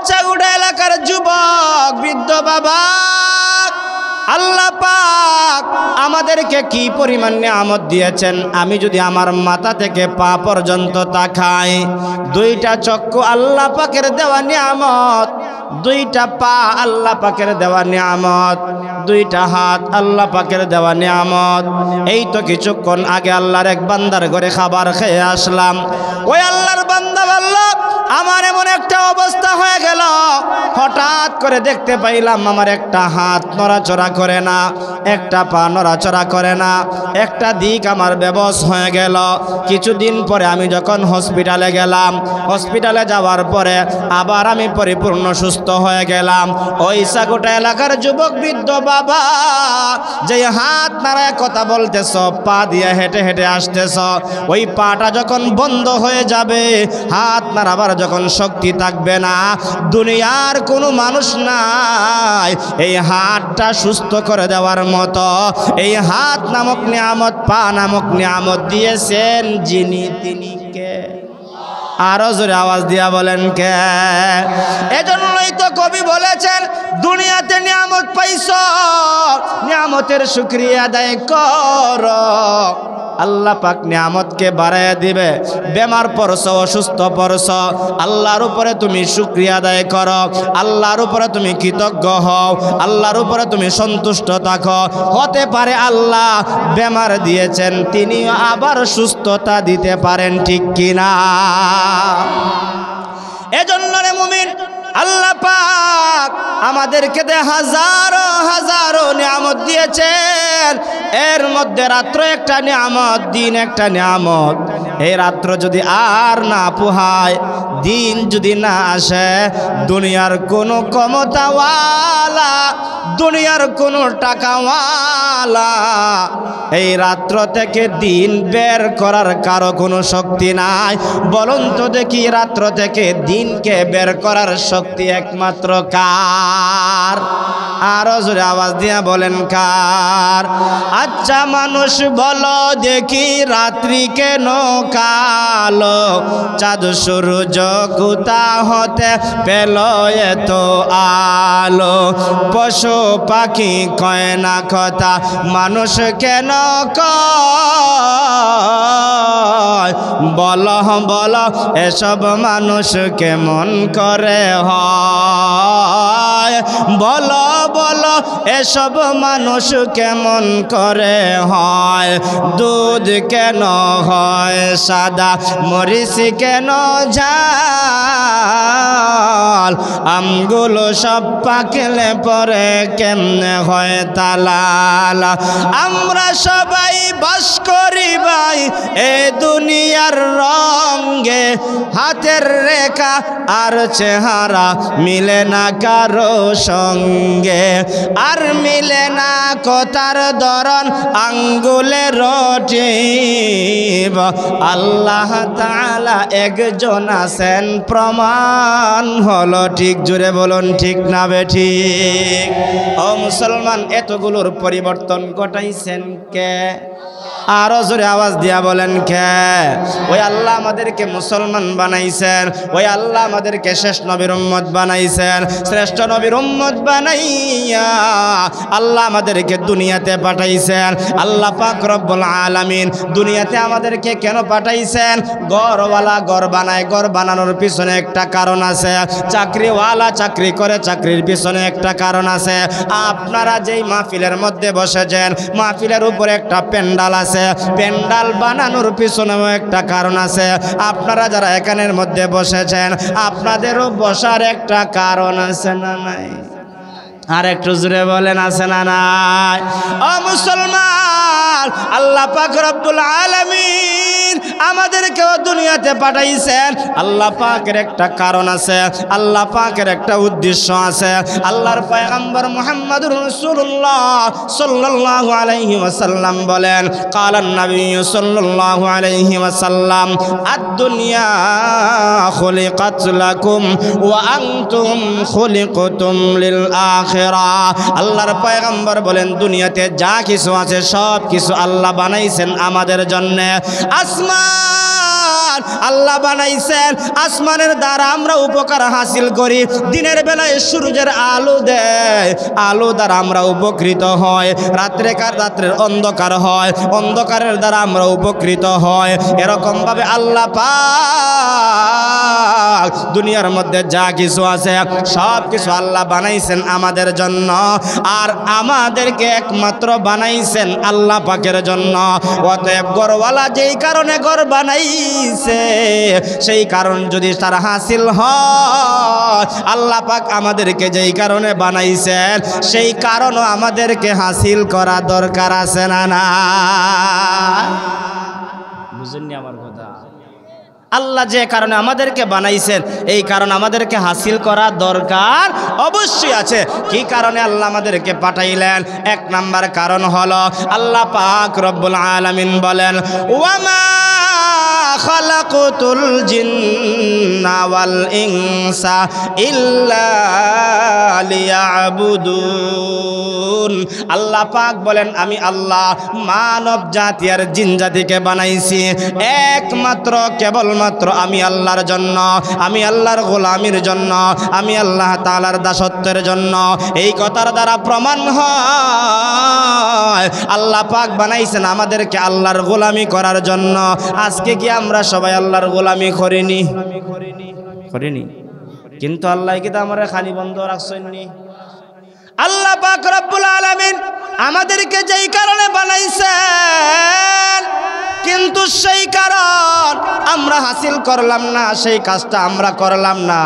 চাগুড়া এলাকার যুবক বৃদ্ধ বাবা, আল্লাহ পাক আমাদেরকে কি পরিমাণ নিয়ামত দিয়েছেন। আমি যদি আমার মাথা থেকে পা পর্যন্ত তাকাই, দুইটা চক্ষু আল্লাহ পাকের দেওয়া নিয়ামত, দুইটা পা আল্লাহ পাকের দেওয়া নিয়ামত, দুইটা হাত আল্লাহ পাকের দেওয়া নিয়ামত। এই তো কিছুক্ষণ আগে আল্লাহর এক বান্দার ঘরে খাবার খেয়ে আসলাম। ওই আল্লাহর বান্দা বলল, আমার এমন একটা অবস্থা হয়ে গেল, হঠাৎ করে দেখতে পাইলাম আমার একটা হাত নড়াচড়া করে না, একটা পা নড়াচড়া করে না, একটা দিক আমার বেবস হয়ে গেল। কিছুদিন পরে আমি যখন হসপিটালে গেলাম, হসপিটালে যাওয়ার পরে আবার আমি পরিপূর্ণ সুস্থ হয়ে গেলাম। ওই সাগুটা এলাকার যুবক বৃদ্ধ বাবা, যে হাত নাড়ায় কথা বলতেছ, পা দিয়ে হেঁটে হেঁটে আসতেছ, ওই পাটা যখন বন্ধ হয়ে যাবে, হাত নাড়াবার যখন শক্তি থাকবে না, দুনিয়ার কোনো মানুষ নাই এই হাতটা সুস্থ করে দেওয়ার মতো। এই হাত নামক নিয়ামত, পা নামক নিয়ামত দিয়েছেন যিনি, তিনি কে? আরো জোরে আওয়াজ দিয়া বলেন কে? এজন্যই তো কবি বলেছেন, দুনিয়াতে নিয়ামত পাইছ, নিয়ামতের শুকরিয়া আদায় কর, আল্লাহ পাক নিয়ামতকে বাড়াইয়া দিবে। বেমার পড়ছ, অসুস্থ পড়ছ, আল্লাহর উপরে তুমি শুকরিয়া আদায় করো, আল্লাহর উপরে তুমি কৃতজ্ঞ হও, আল্লাহর উপরে তুমি সন্তুষ্ট থাকো। হতে পারে আল্লাহ বেমার দিয়েছেন, তিনিও আবার সুস্থতা দিতে পারেন, ঠিক কিনা? এজন্য রে মুমিন, আল্লাহ পাক আমাদেরকে হাজারো হাজারো নিয়ামত দিয়েছেন। এর মধ্যে রাত্র একটা নিয়ামত, দিন একটা নিয়ামত। এই রাত্র যদি আর না পোহায়, দিন যদি না আসে, দুনিয়ার কোনো ক্ষমতাওয়ালা, দুনিয়ার কোনো টাকাওয়ালা এই রাত্র থেকে দিন বের করার কারো কোনো শক্তি নাই। বলুন তো দেখি, রাত্র থেকে দিনকে বের করার শক্তি একমাত্র কার? আরো জোরে আওয়াজ দিয়া বলেন কার? আচ্ছা মানুষ বলো দেখি, রাত্রি কেন কালো? চাঁদ সূর্য কোথা হতে পেল এত আলো? পশু পাখি কয় না কথা, মানুষ কেন কয়? বলো বলো এসব মানুষ কেমন করে হয়? বলো বলো এসব মানুষ কেমন করে হয়? দুধ কেন হয় সাদা, মরিচ কেন ঝাল? আমগুলো সব পাকলে পরে কেমনে হয় তালাল? আমরা সবাই বাস করি ভাই এ দুনিয়ার রঙে, হাতের রেখা আর চেহারা মিলে না কারো সঙ্গে, আর মিলে না কথার ধরন আঙ্গুলের টিপ। আল্লাহ তাআলা একজন আছেন, প্রমাণ হলো ঠিক। জুড়ে বলুন ঠিক না বেঠিক? ও মুসলমান, এতগুলোর পরিবর্তন ঘটাইছেন কে? আরো জোরে আওয়াজ দিয়া বলেন কে? ওই আল্লাহ আমাদেরকে মুসলমান বানাইছেন, ওই আল্লাহ আমাদেরকে শেষ নবীর উম্মত বানাইছেন। শ্রেষ্ঠ নবীর উম্মত বানাইয়া আল্লাহ আমাদেরকে দুনিয়াতে পাঠাইছেন। আল্লাহ পাক রব্বুল আলামিন দুনিয়াতে আমাদেরকে কেন পাঠাইছেন? ঘরওয়ালা ঘর বানায়, ঘর বানানোর পিছনে একটা কারণ আছে। চাকরিওয়ালা চাকরি করে, চাকরির পিছনে একটা কারণ আছে। আপনারা যেই মাহফিলের মধ্যে বসেছেন, মাহফিলের উপরে একটা পেন্ডাল আছে, পেন্ডাল বানানোর পিছনেও একটা কারণ আছে। আপনারা যারা এখানের মধ্যে বসেছেন, আপনাদেরও বসার একটা কারণ আছে না নাই? আর একটু জোরে বলেন, আছে না নাই? ও মুসলমান, আল্লাহ পাক রব্বুল আলামিন আমাদেরকেও দুনিয়াতে পাঠাইছেন। আল্লাহ পাকের একটা কারণ আছে, আল্লাহ পাকের একটা উদ্দেশ্য আছে। আল্লাহর পয়গম্বর মুহাম্মদুর রাসূলুল্লাহ সাল্লাল্লাহু আলাইহি ওয়াসাল্লাম বলেন, ক্বালান নবী সাল্লাল্লাহু আলাইহি ওয়াসাল্লাম, আদ-দুনিয়া খুলিকাত লাকুম ওয়া আনতুম খুলিকতুম লিল আখিরাহ। আল্লাহর পয়গম্বর বলেন, দুনিয়াতে যা কিছু আছে সব কিছু আল্লাহ বানাইছেন আমাদের জন্য। আসমান আল্লাহ বানাইছেন আসমানের দ্বারা আমরা উপকার হাসিল করি, দিনের বেলায় সূর্যের আলো দেয়, আলো দ্বারা আমরা উপকৃত হয়, রাত্রের অন্ধকার হয়, অন্ধকারের দ্বারা আমরা উপকৃত হয়। এরকম ভাবে আল্লাহ পাক দুনিয়ার মধ্যে যা কিছু আছে সব কিছু আল্লাহ বানাইছেন আমাদের জন্য, আর আমাদেরকে একমাত্র বানাইছেন আল্লাহ পাকের জন্য। অতএব ঘরওয়ালা যেই কারণে ঘর বানাইছে সেই কারণ যদি তার হাসিল হয়, আল্লাহ পাক আমাদেরকে যেই কারণে বানাইছেন সেই কারণও আমাদেরকে হাসিল করা দরকার আছে না? না, বুঝেননি আমার কথা? আল্লাহ যে কারণে আমাদেরকে বানাইছেন এই কারণ আমাদেরকে হাসিল করা দরকার অবশ্যই আছে। কি কারণে আল্লাহ আমাদেরকে পাঠাইলেন? এক নাম্বার কারণ হলো আল্লাহ পাক রব্বুল আলামিন বলেন, ওয়ামা খালাকুতুল জিন্না ওয়াল ইনসা ইল্লা লিয়াবুদুন। আল্লাহ পাক বলেন, আমি আল্লাহ মানব জাতি আর জিন জাতিকে বানাইছি একমাত্র কেবলমাত্র আমি আল্লাহর জন্য, আমি আল্লাহর গোলামির জন্য, আমি আল্লাহ তাআলার দাসত্বের জন্য। এই কথার দ্বারা প্রমাণ হয় আল্লাহ পাক বানাইছেন আমাদেরকে আল্লাহর গোলামি করার জন্য। আজকে কি আমরা সবাই আল্লাহর গোলামি করিনি? কিন্তু আল্লাহ কি তো আমরা খানি বন্ধ রাখছেননি? আল্লাহ পাক রব্বুল আলামিন আমাদেরকে যেই কারণে বানাইছেন কিন্তু সেই কারণ আমরা হাসিল করলাম না, সেই কাজটা আমরা করলাম না,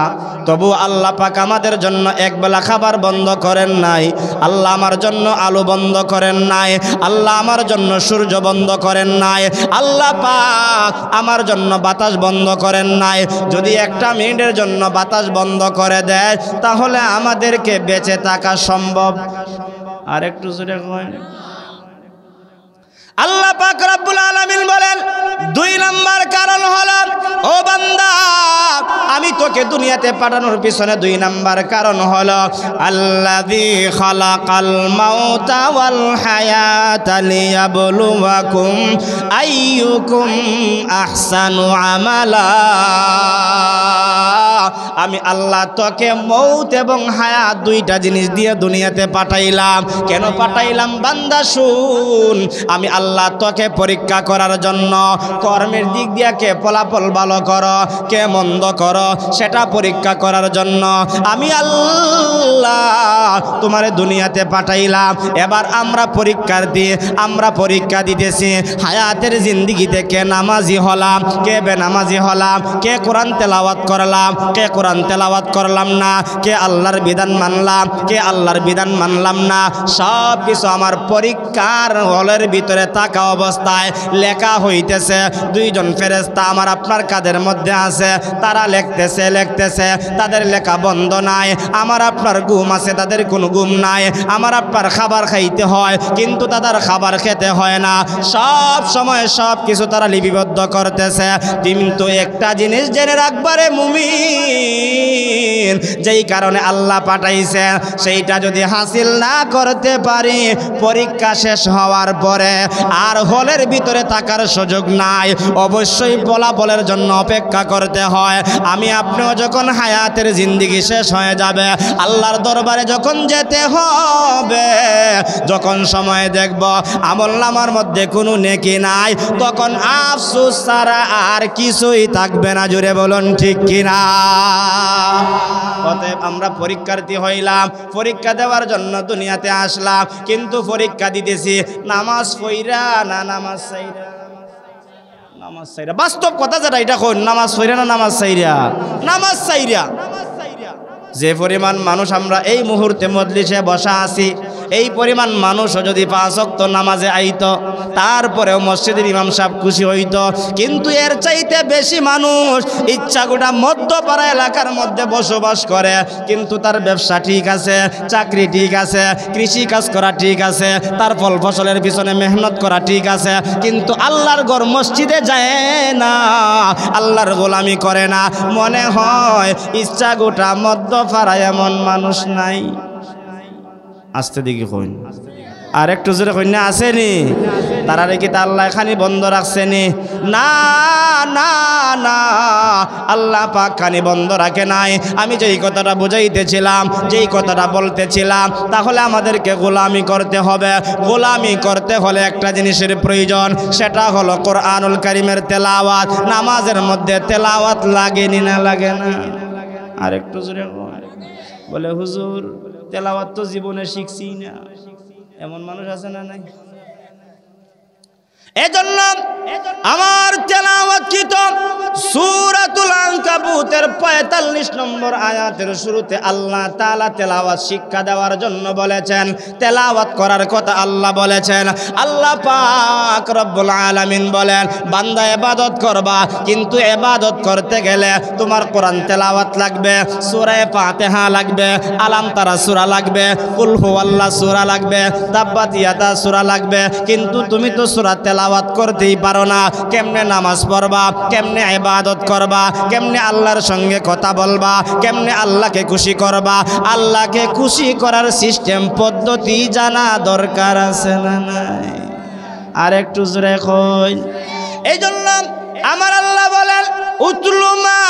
তবু আল্লাহ পাক আমাদের জন্য একবেলা খাবার বন্ধ করেন নাই, আল্লাহ আমার জন্য আলো বন্ধ করেন নাই, আল্লাহ আমার জন্য সূর্য বন্ধ করেন নাই, আল্লাহ পাক আমার জন্য বাতাস বন্ধ করেন নাই। যদি একটা মিনিটের জন্য বাতাস বন্ধ করে দেয় তাহলে আমাদেরকে বেঁচে থাকা সম্ভব? আর একটু জোরে কয়। আল্লাহ পাক রব্বুল আলামিন বলেন, দুই নাম্বার কারণ হলো, ও বান্দা আমি তোকে দুনিয়াতে পাঠানোর পিছনে দুই নাম্বার কারণ হলো আল্লাযী খালাকাল মাউতা ওয়াল হায়াতা লিয়াবলুয়াকুম আইয়ুকুম আহসানু আমালা। আমি আল্লাহ তোকে মৌত এবং হায়াত দুইটা জিনিস দিয়ে দুনিয়াতে পাঠাইলাম। কেন পাঠাইলাম? বান্দা শুন, আমি আল্লাহ তোকে পরীক্ষা করার জন্য। কর্মের দিক দিয়ে কে ফলাফল ভালো করো, কে মন্দ করো সেটা পরীক্ষা করার জন্য আমি আল্লাহ তোমারে দুনিয়াতে পাঠাইলাম। এবার আমরা পরীক্ষার্থী, আমরা পরীক্ষা দিতেছি হায়াতের জিন্দিগিতে কে নামাজি হলাম, কে বেনামাজি হলাম, কে কোরআন তেলাওয়াত করলাম, কে কোরআন তেলাওয়াত করলাম না, কে আল্লাহর বিধান মানলাম, কে আল্লাহর বিধান মানলাম না। সব কিছু আমার পরীক্ষার হলের ভিতরে থাকা অবস্থায় লেখা হইতেছে। দুইজন ফেরেশতা আমার আপনার কাদের মধ্যে আছে, তারা লিখতেছে, তাদের লেখা বন্ধ নাই। আমার আপনার ঘুম আছে, তাদের কোনো ঘুম নাই। আমার আপনার খাবার খাইতে হয় কিন্তু তাদের খাবার খেতে হয় না। সব সময় সব কিছু তারা লিপিবদ্ধ করতেছে। কিন্তু একটা জিনিস জেনে রাখবারে মুমিন, যেই কারণে আল্লাহ পাঠাইছে সেইটা যদি হাসিল না করতে পারি পরীক্ষা শেষ হওয়ার পরে আর হলের ভিতরে থাকার সুযোগ নাই, অবশ্যই ফলাফলের জন্য অপেক্ষা করতে হয়। আমি আপনিও যখন হায়াতের জিন্দিগি শেষ হয়ে যাবে, আল্লাহর দরবারে যখন যেতে হবে, যখন সময় দেখব আমলনামার মধ্যে কোনো নেকি নাই, তখন আফসোস ছাড়া আর কিছুই থাকবে না। জুড়ে বলুন ঠিক কিনা? অতএব আমরা পরীক্ষার্থী হইলাম, পরীক্ষা দেওয়ার জন্য দুনিয়াতে আসলাম, কিন্তু পরীক্ষা দিতেছি নামাজ পইরা না নামাজ সাইরা? নামাজ সাইরা। বাস্তব কথা যেটা এটা কোন, নামাজ পইরা না নামাজ সাইরা? নামাজ সাইরা। যে পরিমাণ মানুষ আমরা এই মুহূর্তে মজলিসে বসা আছি, এই পরিমাণ মানুষও যদি 5 ওয়াক্ত নামাজে আইতো তারপরেও মসজিদের ইমাম সাহেব খুশি হইতো। কিন্তু এর চাইতে বেশি মানুষ ইচ্ছাগুটা মধ্যপাড়া এলাকার মধ্যে বসবাস করে, কিন্তু তার ব্যবসা ঠিক আছে, চাকরি ঠিক আছে, কৃষি কাজ করা ঠিক আছে, তার ফল ফসলের পিছনে মেহনত করা ঠিক আছে, কিন্তু আল্লাহর ঘর মসজিদে যায় না, আল্লাহর গোলামি করে না। মনে হয় ইচ্ছাগুটা মধ্যপাড়ায় এমন মানুষ নাই। আসতে দিকে কইন, আর একটু জোরে কন্যা আসেনি তারা রেখে তা আল্লাহ খানি বন্ধ রাখছেনি না না না আল্লাহ পাক খানি বন্ধ রাখে নাই আমি যেই কথাটা বুঝাইতেছিলাম যেই কথাটা বলতেছিলাম তাহলে আমাদেরকে গোলামি করতে হবে গোলামি করতে হলে একটা জিনিসের প্রয়োজন সেটা হলো কোরআনুল কারীমের তেলাওয়াত নামাজের মধ্যে তেলাওয়াত লাগেনি না লাগে না আর একটু জোরে বলে হুজুর তেলাওয়াত তো জীবনে শিখছি না এমন মানুষ আছে না নাই এজন্য আমার তেলাওয়াতকৃত সূরাতুল আনকাবুতের ৪৫ নম্বর আয়াতের শুরুতে আল্লাহ তাআলা তেলাওয়াত শিক্ষা দেওয়ার জন্য বলেছেন তেলাওয়াত করার কথা আল্লাহ বলেছেন আল্লাহ পাক রব্বুল আলামিন বলেন বান্দা ইবাদত করবা কিন্তু ইবাদত করতে গেলে তোমার কোরআন তেলাওয়াত লাগবে সূরা ফাতিহা লাগবে আলাম তারা সূরা লাগবে কুল হুয়াল্লাহ সূরা লাগবে তাব্বাত ইয়াদা সূরা লাগবে কিন্তু তুমি তো সূরা তেলাওয়াত করতেই পারো না কেমনে নামাজ পড়বা কেমনে ইবাদত করবা কেমনে আল্লাহর সঙ্গে কথা বলবা কেমনে আল্লাহকে খুশি করবা আল্লাহকে খুশি করার সিস্টেম পদ্ধতি জানা দরকার আছে না নাই আর একটু জোরে কই এইজন্য আমার আল্লাহ বলেন উতলু মা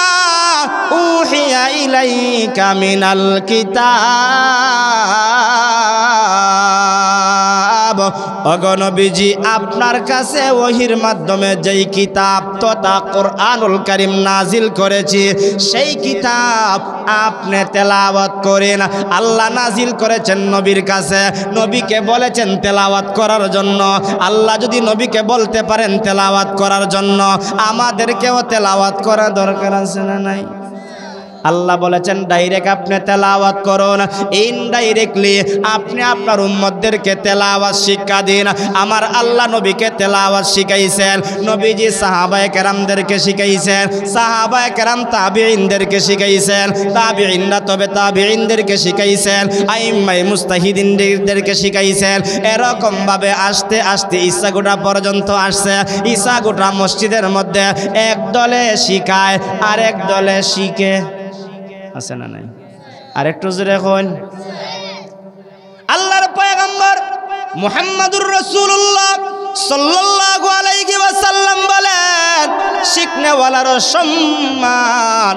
উহিয়া ইলাইকা মিনাল কিতাব অগণবীজি আপনার কাছে ওহির মাধ্যমে যেই কিতাব তথা কোরআনুল কারীম নাজিল করেছি সেই কিতাব আপনি তেলাওয়াত করেন আল্লাহ নাজিল করেছেন নবীর কাছে নবীকে বলেছেন তেলাওয়াত করার জন্য আল্লাহ যদি নবীকে বলতে পারেন তেলাওয়াত করার জন্য আমাদেরকেও তেলাওয়াত করা দরকার আছে না নাই আল্লাহ বলেছেন ডাইরেক্ট আপনি তেলাওয়াত করুন ইনডাইরেক্টলি আপনি আপনার উম্মতদেরকে তেলাওয়াত শিক্ষা দিন আমার আল্লাহ নবীকে তেলাওয়াত শিখাইছেন নবীজি সাহাবায়ে কেরামদেরকে শিখাইছেন সাহাবায়ে কেরাম তাবিঈনদেরকে শিখাইছেন তাবিঈনরা তবে তাবিঈনদেরকে শিখাইছেন আইম্মায়ে মুস্তাহিদিনদেরকে শিখাইছেন এরকম ভাবে আস্তে আস্তে ঈসাগুটা পর্যন্ত আসছে ঈসাগুটা মসজিদের মধ্যে এক দলে শিখায় আর এক দলে শিখে আছে না নাই আর একটু জোরে কোন আল্লাহর পয়গম্বর মুহাম্মদুর রাসূলুল্লাহ সাল্লাল্লাহু আলাইহি ওয়াসাল্লাম বলেন শিখনে ওয়ালারও সম্মান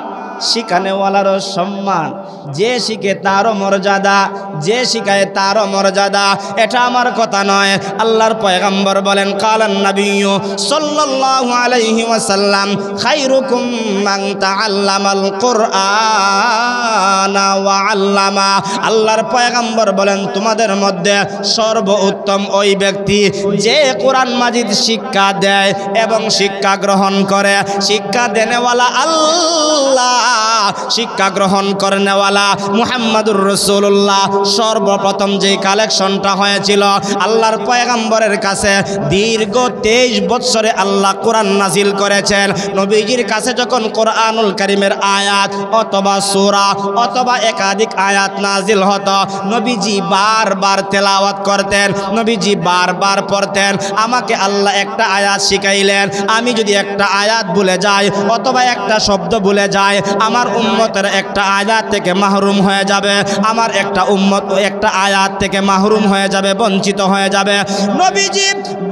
শিখানে ওয়ালারও সম্মান যে শিখে তারও মর্যাদা যে শিখায় তারও মর্যাদা এটা আমার কথা নয় আল্লাহর পয়গম্বর বলেন কালান নবিয়্যু সাল্লাল্লাহু আলাইহি ওয়াসাল্লাম খায়রুকুম মান তাআল্লামাল কুরআনা ওয়া আল্লামা আল্লাহর পয়গম্বর বলেন তোমাদের মধ্যে সর্বোত্তম ওই ব্যক্তি যে কোরআন মাজিদ শিক্ষা দেয় এবং শিক্ষা গ্রহণ করে শিক্ষা দেনেওয়ালা আল্লাহ শিক্ষা গ্রহণ করেনেওয়ালা মুহাম্মদুর রাসূলুল্লাহ সর্বপ্রথম যে কালেকশনটা হয়েছিল আল্লাহর পয়গম্বরের কাছে দীর্ঘ 23 বছরে আল্লাহ কোরআন নাজিল করেছেন নবীজির কাছে যখন কোরআনুল কারীমের আয়াত অথবা সূরা অথবা একাধিক আয়াত নাজিল হতো নবীজি বারবার তেলাওয়াত করতেন নবীজি বারবার পড়তেন আমাকে আল্লাহ একটা আয়াত শিখাইলেন আমি যদি একটা আয়াত ভুলে যাই অথবা একটা শব্দ ভুলে যাই আমার উম্মতের একটা আয়াত থেকে মাহরুম হয়ে যাবে আমার একটা উম্মত একটা আয়াত থেকে মাহরুম হয়ে যাবে বঞ্চিত হয়ে যাবে নবীজি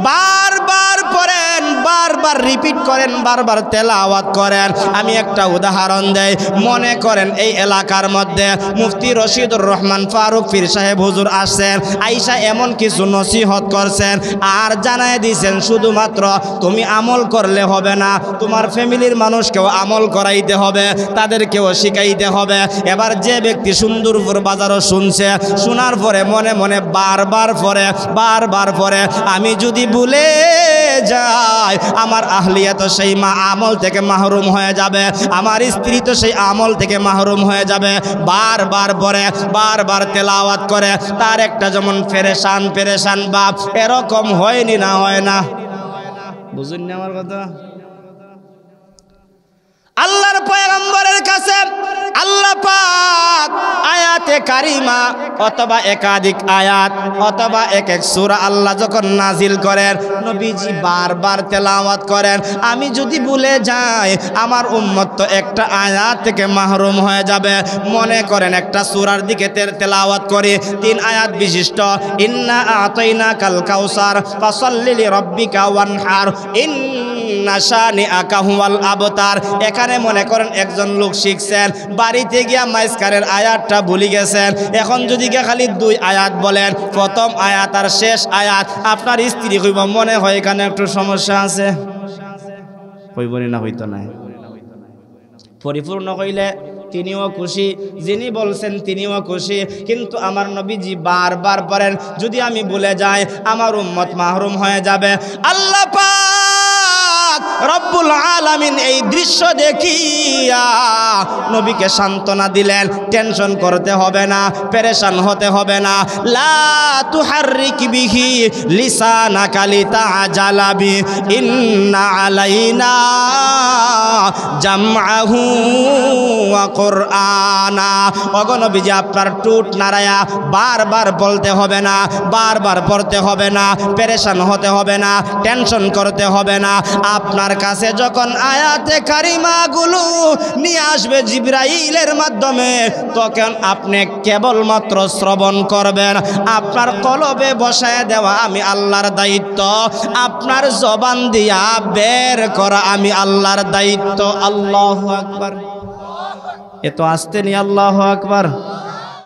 বারবার পড়েন বারবার রিপিট করেন বারবার তেলাওয়াত করেন আমি একটা উদাহরণ দেই মনে করেন এই এলাকার মধ্যে মুফতি রশিদুর রহমান ফারুক পীর সাহেব হুজুর আসছেন আইসা এমন কিছু নসিহত করছেন আর জানায় দিয়েছেন শুধুমাত্র তুমি আমল করলে হবে না তোমার ফ্যামিলির মানুষকেও আমল করাইতে হবে তাদেরকেও শিখাইতে হবে এবার যে ব্যক্তি সুন্দরপুর বাজারও শুনছে শোনার পরে মনে মনে বারবার পরে আমি যদি ভুলে যাই আমার আহলিয়া তো সেই আমল থেকে মাহরুম হয়ে যাবে আমার স্ত্রী তো সেই আমল থেকে মাহরুম হয়ে যাবে বারবার পরে বারবার তেলাওয়াত করে তার একটা যেমন পেরেশান বাপ এরকম হয়নি না হয় না বুঝুন না আমার কথা আল্লাহর পয়গম্বরের কাছে আল্লাহ পাক আয়াত আয়াতে কারিমা অথবা একাধিক আয়াত অথবা এক এক সূরা আল্লাহ যখন নাজিল করেন, নবীজি বারবার তেলাওয়াত করেন। আমি যদি ভুলে যাই আমার উম্মত তো একটা আয়াত থেকে মাহরুম হয়ে যাবে। মনে করেন একটা সূরার দিকে তেলাওয়াত করি, 3 আয়াত বিশিষ্ট, ইন্না আতাইনাকাল কাউসার ফাসাল্লি লিরাব্বিকা ওয়ানহার ইন্না শানিআকা হুয়াল আবতার। এখানে মনে করেন একজন লোক শিখছেন, বাড়িতে গিয়া মাইজকারের আয়াতটা ভুলে গেছেন। এখন যদি গিয়া খালি 2 আয়াত বলেন, প্রথম আয়াত আর শেষ আয়াত, আপনার স্ত্রী কইব মনে হয় এখানে একটু সমস্যা আছে, কইবনি না? হইতো না। পরিপূর্ণ হইলে তিনিও খুশি, যিনি বলছেন তিনিও খুশি। কিন্তু আমার নবীজি বারবার বলেন, যদি আমি ভুলে যাই আমার উম্মত মাহরুম হয়ে যাবে। আল্লাহ পাক রব্বুল আলামিন এই দৃশ্য দেখিয়া নবীকে সান্ত্বনা দিলেন, টেনশন করতে হবে না, পেরেশান হতে হবে না। লা তুহাররিক বিহি লিসানাকা লিতাআজালা বি ইন্না আলাইনা জামআহু ওয়া কুরআনা। ওগো নবীজি, আপনার টুট নাড়ায়া বারবার বলতে হবে না, বারবার পড়তে হবে না, পেরেশান হতে হবে না, টেনশন করতে হবে না। আপনার কাছে যখন আয়াতে কারিমাগুলো নিয়ে আসবে জিবরাইলের মাধ্যমে, তখন আপনি কেবলমাত্র শ্রবণ করবেন। আপনার কলবে বসায় দেওয়া আমি আল্লাহর দায়িত্ব, আপনার জবান দিয়া বের করা আমি আল্লাহর দায়িত্ব। আল্লাহু আকবার। এত আসতে নি, আল্লাহু আকবার।